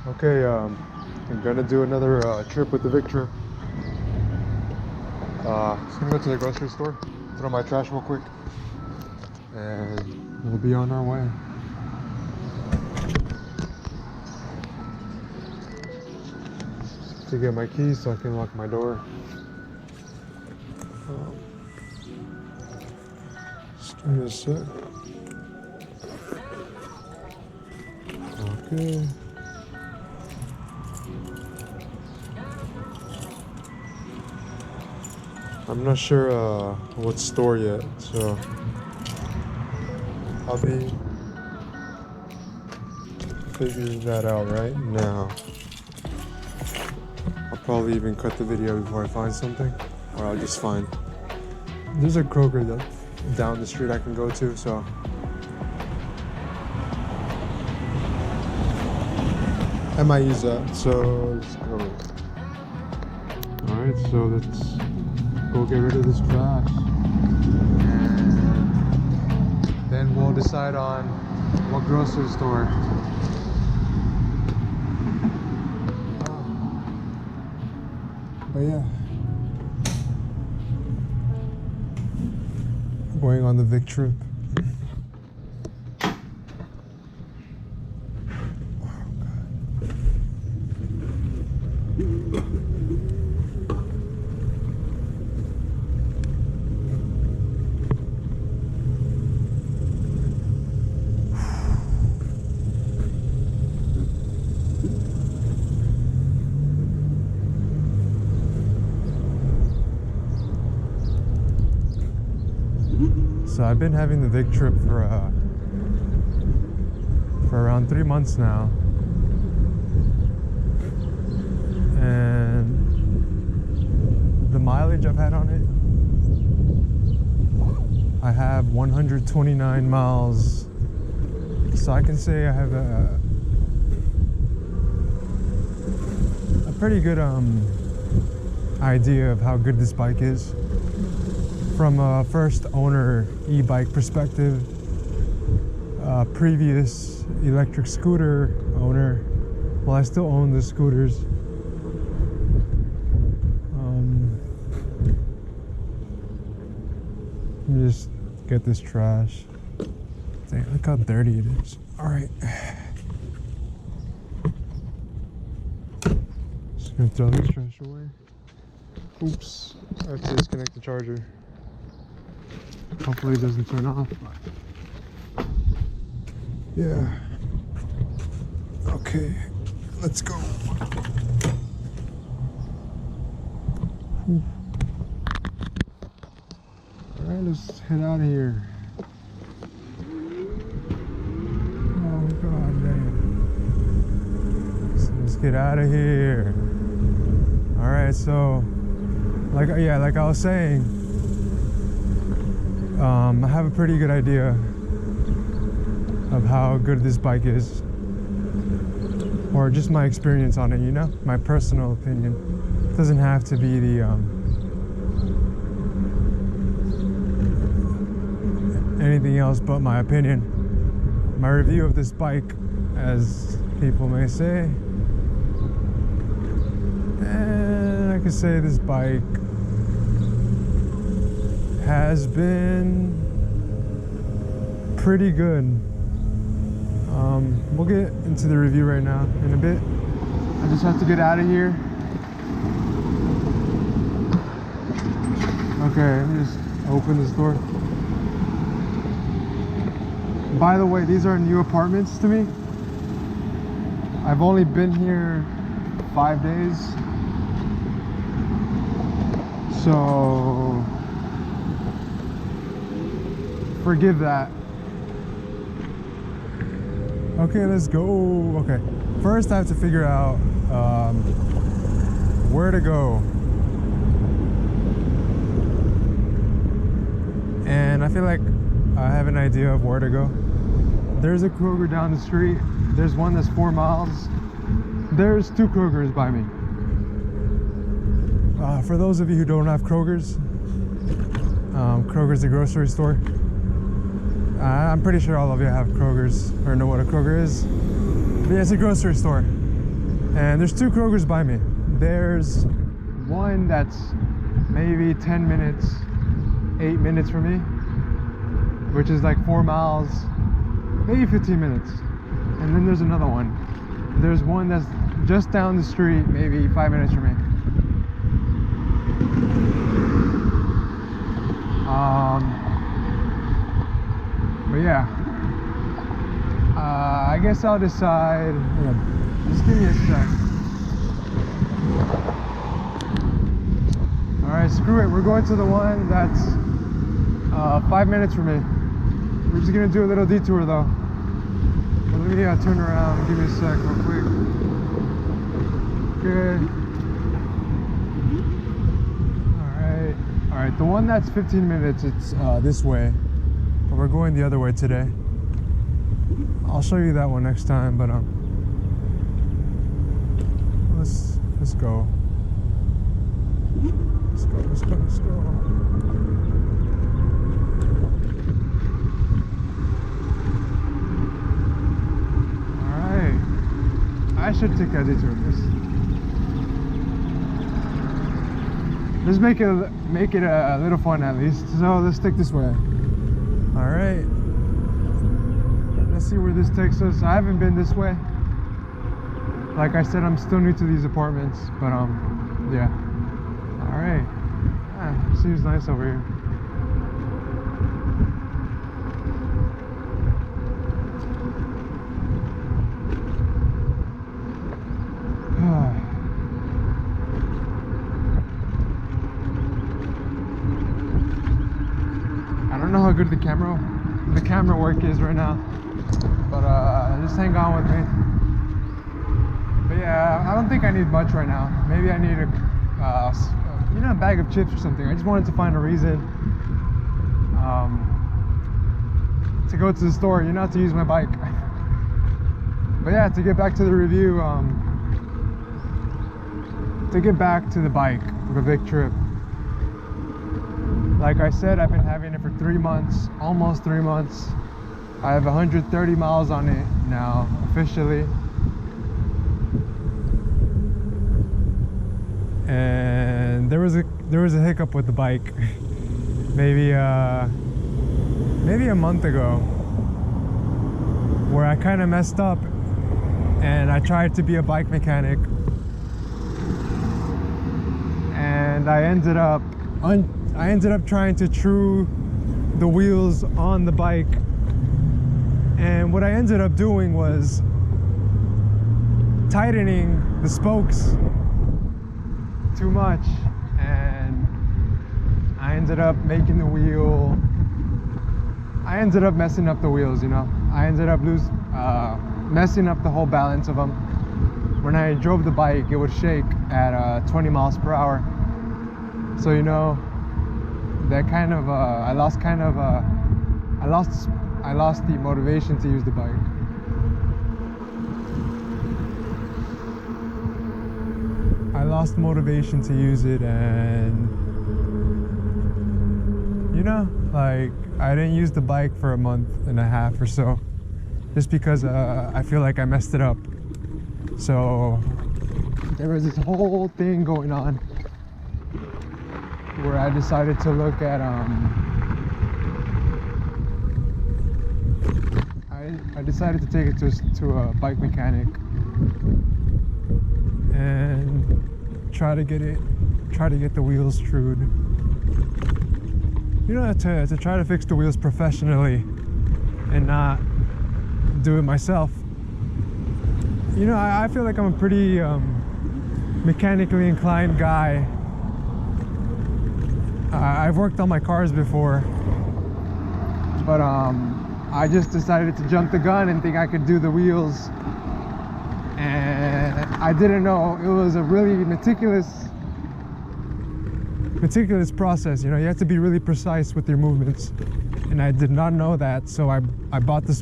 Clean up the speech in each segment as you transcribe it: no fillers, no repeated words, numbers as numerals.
Okay, I'm gonna do another trip with the Victrip. Just gonna go to the grocery store, throw my trash real quick, and we'll be on our way. To get my keys so I can lock my door. Just give me a sec. Okay. I'm not sure what store yet, so I'll be figuring that out right now. I'll probably even cut the video before I find something, or I'll just find. There's a Kroger that down the street I can go to, so I might use that. So let's go. All right, so let's go get rid of this trash, and then we'll decide on what grocery store. But yeah, going on the Victrip. So I've been having the Victrip for around 3 months now, and the mileage I've had on it, I have 129 miles. So I can say I have a pretty good idea of how good this bike is. From a first owner e-bike perspective, previous electric scooter owner, well, I still own the scooters. Let me just get this trash. Dang, look how dirty it is. All right. Just gonna throw this trash away. Oops, I have to disconnect the charger. Hopefully it doesn't turn off. Yeah. Okay, let's go. All right, let's head out of here. Oh God damn. So let's get out of here. All right, so like I was saying, I have a pretty good idea of how good this bike is, or just my experience on it, you know, my personal opinion. It doesn't have to be the anything else but my opinion, my review of this bike, as people may say. And I could say this bike has been pretty good. We'll get into the review right now in a bit. I just have to get out of here. Okay, let me just open this door. By the way, these are new apartments to me. I've only been here 5 days. So forgive that. Okay, let's go. Okay, first I have to figure out where to go. And I feel like I have an idea of where to go. There's a Kroger down the street. There's one that's 4 miles. There's 2 Krogers by me. For those of you who don't have Krogers, Kroger's the grocery store. I'm pretty sure all of you have Krogers or know what a Kroger is. But yeah, it's a grocery store. And there's 2 Krogers by me. There's one that's maybe 10 minutes, 8 minutes from me, which is like 4 miles, maybe 15 minutes. And then there's another one. There's one that's just down the street, maybe 5 minutes from me. But yeah, I guess I'll decide. Just give me a sec. Alright, screw it. We're going to the one that's 5 minutes from me. We're just gonna do a little detour though. But let me turn around. Give me a sec real quick. Okay. Alright, the one that's 15 minutes, it's this way. But we're going the other way today. I'll show you that one next time, but let's go. Let's go. Alright. I should take a detour. Let's make it a little fun at least. So let's take this way. Alright. Let's see where this takes us. I haven't been this way. Like I said, I'm still new to these apartments, but yeah. Alright. Seems nice over here. I don't know how good the camera work is right now, but just hang on with me. But yeah, I don't think I need much right now. Maybe I need a bag of chips or something. I just wanted to find a reason to go to the store, to use my bike. But yeah, to get back to the review, to get back to the bike, the Victrip. Like I said, I've been having it for 3 months, almost 3 months. I have 130 miles on it now, officially. And there was a hiccup with the bike maybe a month ago, where I kind of messed up and I tried to be a bike mechanic, and I ended up trying to true the wheels on the bike, and what I ended up doing was tightening the spokes too much, and I ended up making the wheel, I ended up messing up the wheels, I ended up messing up the whole balance of them. When I drove the bike, it would shake at 20 miles per hour. So that kind of I lost the motivation to use the bike. I lost motivation to use it, and like I didn't use the bike for a month and a half or so, just because I feel like I messed it up. So there was this whole thing going on where I decided to look at I decided to take it to a bike mechanic and try to get the wheels trued. To try to fix the wheels professionally and not do it myself. I feel like I'm a pretty mechanically inclined guy. I've worked on my cars before, but I just decided to jump the gun and think I could do the wheels, and I didn't know it was a really meticulous process. You have to be really precise with your movements, and I did not know that. So I bought a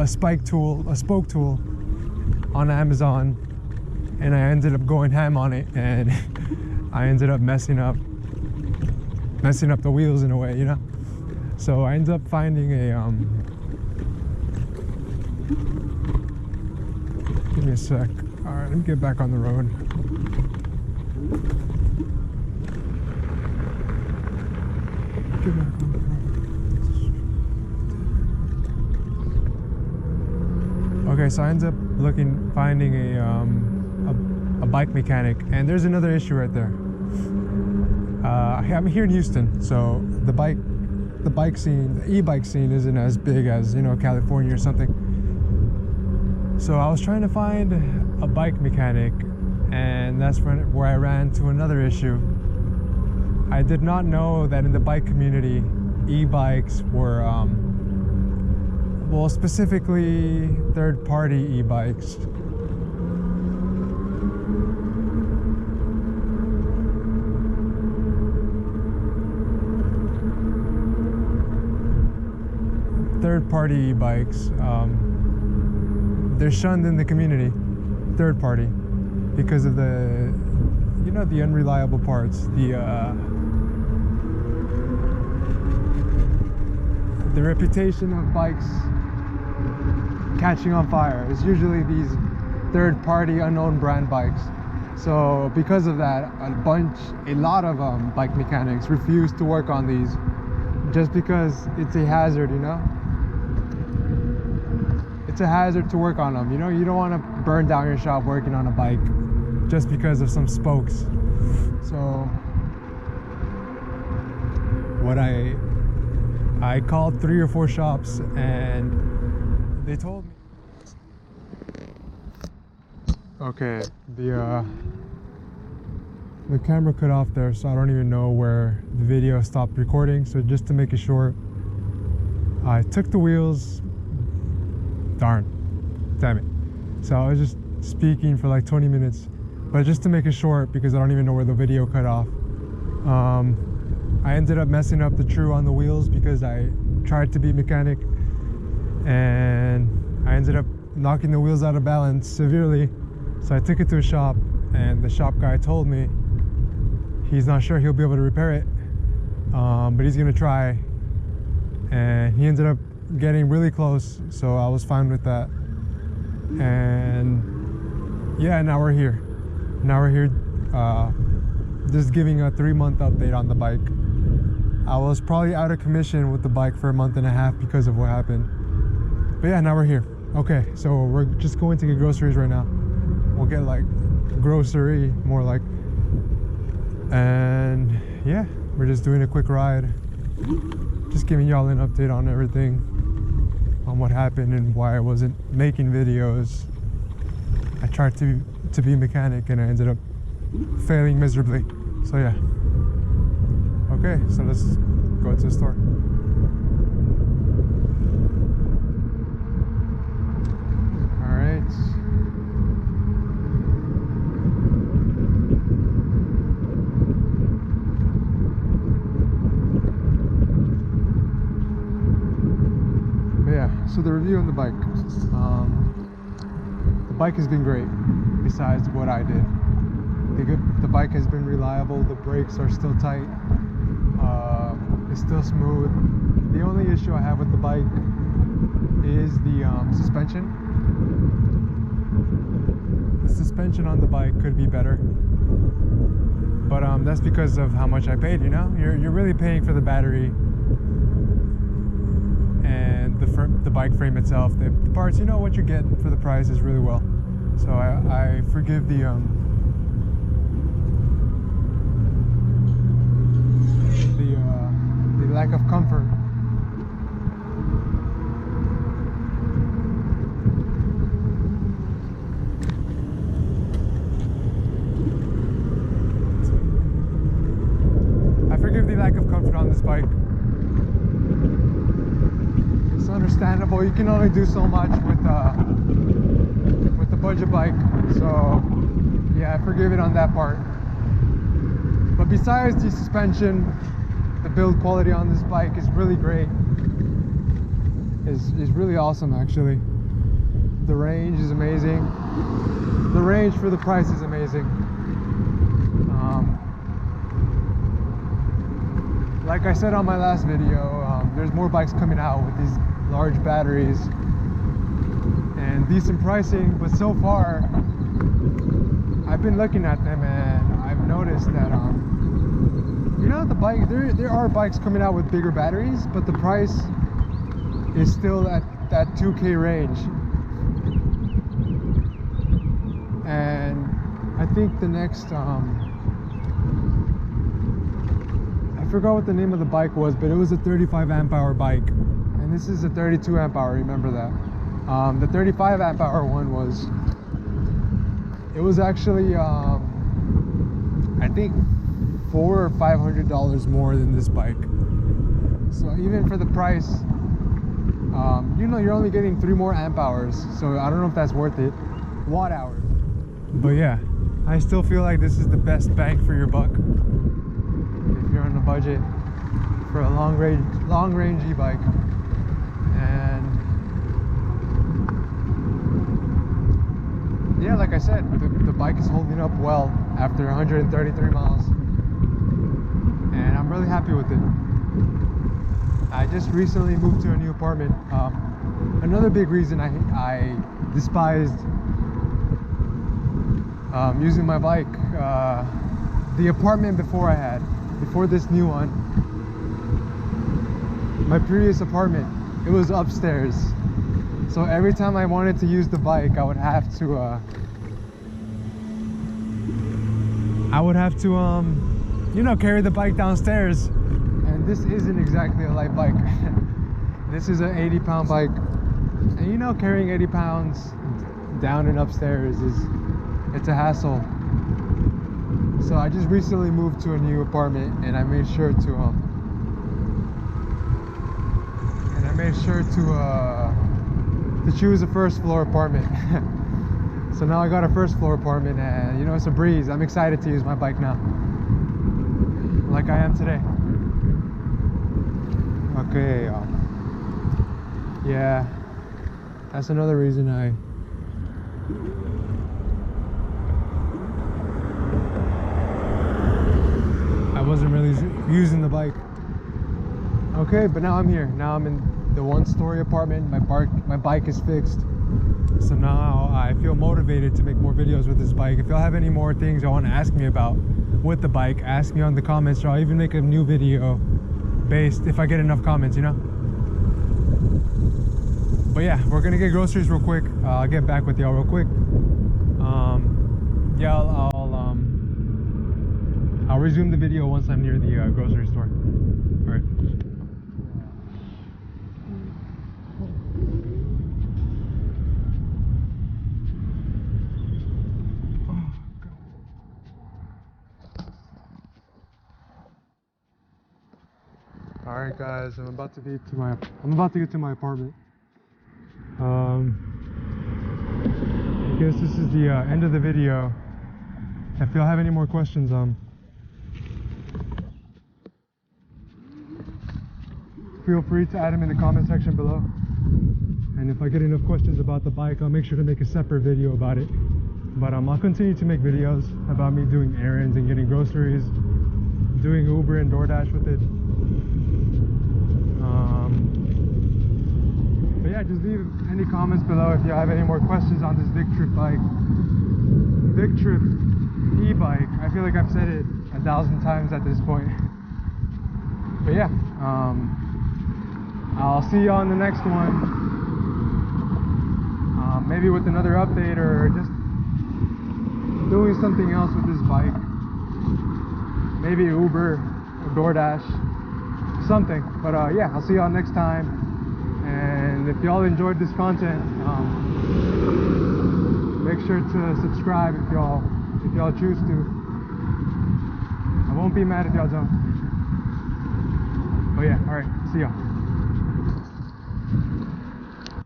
spoke tool on Amazon, and I ended up going ham on it, and I ended up messing up the wheels in a way, So I ended up finding a give me a sec. All right, let me get back on the road. Get back on the road. Okay, so I ended up finding a bike mechanic, and there's another issue right there. I'm here in Houston, so the bike scene, the e-bike scene isn't as big as, you know, California or something. So I was trying to find a bike mechanic, and that's where I ran to another issue. I did not know that in the bike community, e-bikes were, well, specifically third-party e-bikes. Third-party e-bikes, they're shunned in the community, third party, because of the, you know, the unreliable parts, the reputation of bikes catching on fire is usually these third-party unknown brand bikes. So because of that, a lot of bike mechanics refuse to work on these just because it's a hazard, you know? It's a hazard to work on them, you know? You don't want to burn down your shop working on a bike just because of some spokes. So what I called 3 or 4 shops, and they told me, okay, the camera cut off there, so I don't even know where the video stopped recording. So just to make it short, I took the wheels. Darn, damn it. So I was just speaking for like 20 minutes, but just to make it short, because I don't even know where the video cut off, I ended up messing up the true on the wheels because I tried to be mechanic, and I ended up knocking the wheels out of balance severely. So I took it to a shop, and the shop guy told me he's not sure he'll be able to repair it, but he's gonna try, and he ended up getting really close, so I was fine with that. And yeah, now we're here, just giving a 3-month update on the bike. I was probably out of commission with the bike for a month and a half because of what happened, but yeah, now we're here. Okay, so we're just going to get groceries right now. We'll get like grocery, more like, and yeah, we're just doing a quick ride, just giving y'all an update on everything, on what happened and why I wasn't making videos. I tried to be a mechanic, and I ended up failing miserably. So yeah. Okay, so let's go to the store. All right. So the review on the bike. The bike has been great, besides what I did. The bike has been reliable, the brakes are still tight, it's still smooth. The only issue I have with the bike is the suspension. The suspension on the bike could be better, but that's because of how much I paid, you know? You're really paying for the battery and the bike frame itself. The parts, you know, what you get for the price is really well. So I forgive the lack of comfort. I forgive the lack of comfort on this bike. It's understandable. You can only do so much with the budget bike. So yeah, I forgive it on that part. But besides the suspension, the build quality on this bike is really great. Is really awesome, actually. The range is amazing. The range for the price is amazing. Like I said on my last video, there's more bikes coming out with these large batteries and decent pricing, but so far I've been looking at them and I've noticed that you know, the bike, there are bikes coming out with bigger batteries, but the price is still at that 2K range. And I think the next I forgot what the name of the bike was, but it was a 35 amp hour bike, and this is a 32 amp hour. Remember that. The 35 amp hour one was actually I think $400 or $500 more than this bike. So even for the price, you know, you're only getting 3 more amp hours, so I don't know if that's worth it. Watt hours. But yeah, I still feel like this is the best bang for your buck if you're on a budget for a long range e-bike. And yeah, like I said, the bike is holding up well after 133 miles, and I'm really happy with it. I just recently moved to a new apartment. Another big reason I despised using my bike, the apartment before this new one, my previous apartment, it was upstairs. So every time I wanted to use the bike, I would have to you know, carry the bike downstairs. And this isn't exactly a light bike. This is an 80-pound bike. And you know, carrying 80 pounds down and upstairs it's a hassle. So I just recently moved to a new apartment, and I made sure to choose a first floor apartment. So now I got a first floor apartment, and you know, it's a breeze. I'm excited to use my bike now, like I am today. Okay, yeah, that's another reason I wasn't really using the bike. Okay, but now I'm here. Now I'm in the 1-story apartment. My bike is fixed. So now I feel motivated to make more videos with this bike. If y'all have any more things y'all want to ask me about with the bike, ask me on the comments, or I'll even make a new video based if I get enough comments, you know? But yeah, we're gonna get groceries real quick. I'll get back with y'all real quick. Yeah, I'll resume the video once I'm near the grocery store. All right. All right, guys, I'm about to get to my apartment. I guess this is the end of the video. If y'all have any more questions, feel free to add them in the comment section below. And if I get enough questions about the bike, I'll make sure to make a separate video about it. But I'll continue to make videos about me doing errands and getting groceries, doing Uber and DoorDash with it. But yeah, just leave any comments below if you have any more questions on this Victrip bike. Victrip E-bike. I feel like I've said it 1,000 times at this point. But yeah, I'll see you on the next one. Maybe with another update, or just doing something else with this bike. Maybe Uber or DoorDash, something. But yeah, I'll see y'all next time. And if y'all enjoyed this content, make sure to subscribe if y'all choose to. I won't be mad if y'all don't. But yeah, alright, see y'all.